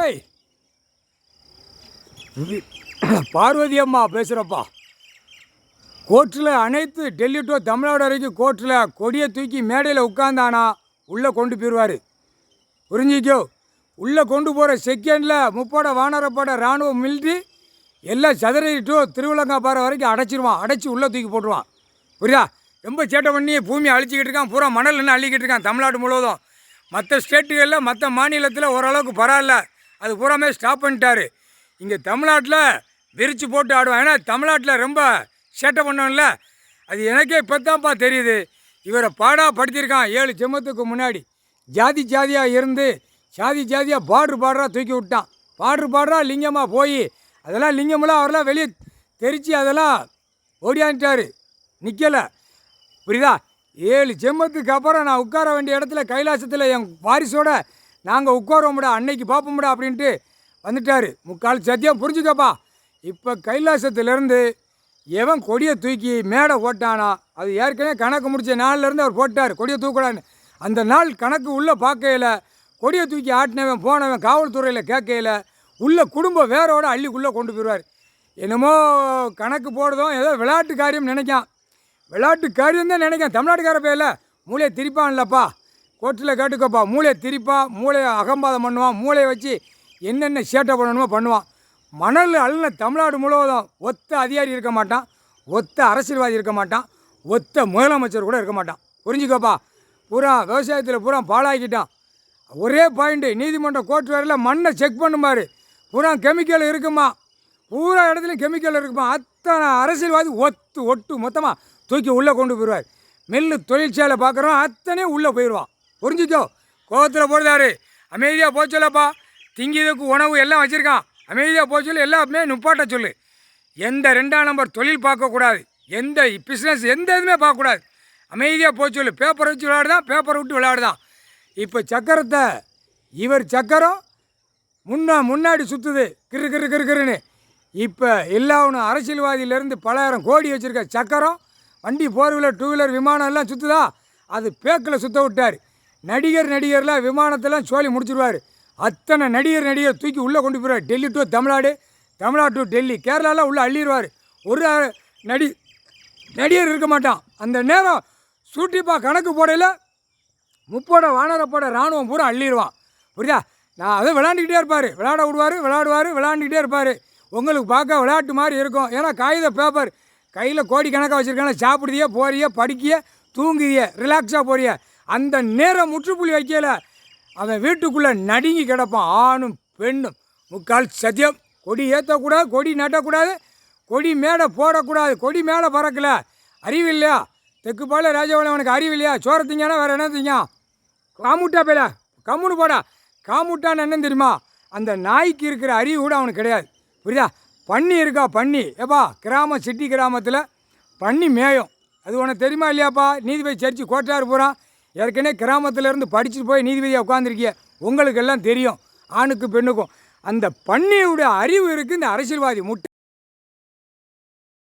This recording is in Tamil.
ஏய் பார்வதி அம்மா பேசுகிறப்பா. கோர்ட்டில் அனைத்து டெல்லி டு தமிழ்நாடு வரைக்கும் கோர்ட்டில் கொடியை தூக்கி மேடையில் உட்காந்தானா உள்ளே கொண்டு போயிடுவார். புரிஞ்சிக்கோ. உள்ளே கொண்டு போகிற செகண்டில் முப்படை வானரப்படை இராணுவ மிலிட்ரி எல்லாம் சதுரடி திருவிழங்காப்பாறை வரைக்கும் அடைச்சிருவான். அடைச்சி உள்ளே தூக்கி போட்டுருவான். புரியா? ரொம்ப சேட்டை பண்ணி பூமியை அழிச்சிக்கிட்டு இருக்கான். பூரா மணல் என்ன அள்ளிக்கிட்டு இருக்கான் தமிழ்நாடு முழுவதும். மற்ற ஸ்டேட்டுகளில் மற்ற மாநிலத்தில் ஓரளவுக்கு பரவாயில்ல, அது பூராமே ஸ்டாப் பண்ணிட்டாரு. இங்கே தமிழ்நாட்டில் விரித்து போட்டு ஆடுவான். ஏன்னா தமிழ்நாட்டில் ரொம்ப சேட்டை பண்ணோம்ல, அது எனக்கே இப்போ தான்ப்பா தெரியுது. இவரை படுத்தியிருக்கான் 7 ஜென்மத்துக்கு முன்னாடி. ஜாதி ஜாதியாக இருந்து ஜாதியாக பாடுறா தூக்கி விட்டான். பாடுறா லிங்கமாக போய் அதெல்லாம் லிங்கமெல்லாம் அவரெல்லாம் வெளியே தெரித்து அதெல்லாம் ஓடியான்ட்டார், நிற்கலை. புரியுதா? 7 ஜென்மத்துக்கு அப்புறம் நான் உட்கார வேண்டிய இடத்துல கைலாசத்தில் என் வாரிசோட நாங்கள் உட்காரோம்டா, அன்னைக்கு பார்ப்போம்டா அப்படின்ட்டு வந்துட்டார். முக்கால் சத்தியம் புரிஞ்சுக்கப்பா. இப்போ கைலாசத்துலேருந்து எவன் கொடியை தூக்கி மேடை போட்டானா, அது ஏற்கனவே கணக்கு முடித்த நாள்லேருந்து அவர் போட்டார் கொடியை தூக்கலான்னு. அந்த நாள் கணக்கு உள்ளே பார்க்கையில் கொடியை தூக்கி ஆட்டினவன் போனவன் காவல்துறையில் கேட்கையில் உள்ள குடும்பம் வேரோட அள்ளிக்குள்ளே கொண்டு போயிடுவார். என்னமோ கணக்கு போடுறதும் ஏதோ விளையாட்டு காரியம் நினைக்கான். விளையாட்டு காரியம் தான் நினைக்கான். தமிழ்நாட்டுக்கார பேரில் மூளையை திரிப்பான்லப்பா. கோர்ட்டில் கேட்டுக்கப்பா. மூளையை திரிப்பா, மூளையை அகம்பாதம் பண்ணுவான். மூளையை வச்சு என்னென்ன சேட்டை பண்ணணுமோ பண்ணுவான். மணல் அள்ளின தமிழ்நாடு முழுவதும் ஒத்த அதிகாரி இருக்க மாட்டான், ஒத்த அரசியல்வாதி இருக்க மாட்டான், ஒத்த முதலமைச்சர் கூட இருக்க மாட்டான். புரிஞ்சுக்கப்பா. பூரா விவசாயத்தில் பூரா பாழாக்கிட்டான். ஒரே பாயிண்ட்டு, நீதிமன்றம் கோர்ட் வரையில் மண்ணை செக் பண்ணுமாரு. பூரா கெமிக்கல் இருக்குமா, பூரா இடத்துலையும் கெமிக்கல் இருக்குமா. அத்தனை அரசியல்வாதி ஒட்டு மொத்தமாக தூக்கி உள்ளே கொண்டு போயிடுவார். மில்லு தொழிற்சாலை பார்க்குறோம், அத்தனையும் உள்ளே போயிடுவான். புரிஞ்சிக்கோ. கோவத்தில் போடுதாரு. அமைதியாக போச்சலப்பா. திங்கியதுக்கு உணவு எல்லாம் வச்சுருக்கான். அமைதியாக போக சொல்லி எல்லாமே நுப்பாட்ட சொல்லு. எந்த 2ஆம் நம்பர் தொழில் பார்க்கக்கூடாது, எந்த பிஸ்னஸ் எந்த இதுவுமே பார்க்கக்கூடாது. அமைதியாக போக சொல்லு. பேப்பரை வச்சு விளையாடுதான், பேப்பரை விட்டு விளையாடுதான். இப்போ சக்கரத்தை இவர் சக்கரம் முன்னாடி சுற்றுது கிருன்னு. இப்போ எல்லாவனும் அரசியல்வாதியிலேருந்து பலாயிரம் கோடி வச்சுருக்க சக்கரம் வண்டி 4 வீலர் 2 வீலர் விமானம் எல்லாம் சுற்றுதா, அது பேக்கில் சுற்ற விட்டார். நடிகர்லாம் விமானத்தெல்லாம் சோழி முடிச்சிருவார். அத்தனை நடிகர் தூக்கி உள்ளே கொண்டு போயிடுவார். டெல்லி டு தமிழ்நாடு டு டெல்லி, கேரளாலாம் உள்ளே அள்ளிடுவார். ஒரு நடிகர் இருக்க மாட்டான். அந்த நேரம் சூட்டிப்பா கணக்கு போடையில் 30 வானரப்பட இராணுவம் பூரா அள்ளிடுவான். புரியுதா? நான் அதை விளையாண்டுக்கிட்டே இருப்பார். விளையாண்டுக்கிட்டே இருப்பார். உங்களுக்கு பார்க்க விளையாட்டு மாதிரி இருக்கும். ஏன்னா காகித பேப்பர் கையில் கோடிக்கணக்காக வச்சுருக்காங்க. சாப்பிடுதிய போறிய, படிக்கிய, தூங்குதிய, ரிலாக்ஸாக போறிய. அந்த நேரம் முற்றுப்புள்ளி வைக்கல அவன் வீட்டுக்குள்ளே நடுங்கி கிடப்பான். ஆணும் பெண்ணும். முக்கால் சத்தியம். கொடி ஏற்றக்கூடாது, கொடி நட்டக்கூடாது, கொடி மேடை போடக்கூடாது. கொடி மேலே பறக்கலை. அறிவு இல்லையா? தெற்கு பால ராஜபாளையம் அவனுக்கு அறிவு இல்லையா? சோறை திங்கானா வேறு என்ன திங்க? காமுட்டா பேல கம்முன்னு போடா. காமுட்டான்னு என்னன்னு தெரியுமா? அந்த நாய்க்கு இருக்கிற அறிவு கூட அவனுக்கு கிடையாது. புரியுதா? பன்னி இருக்கா, பன்னி. ஏப்பா சிட்டி கிராமத்தில் பன்னி மேயும். அது உனக்கு தெரியுமா இல்லையாப்பா? நீதிபதி சர்ச்சு கோட்டார் போகிறான். ஏற்கனவே கிராமத்திலேருந்து படிச்சுட்டு போய் நீதிபதியாக உட்காந்துருக்கிய உங்களுக்கு எல்லாம் தெரியும், ஆணுக்கும் பெண்ணுக்கும். அந்த பன்னியோட அறிவு இருக்குது இந்த அரசியல்வாதி முட்டை.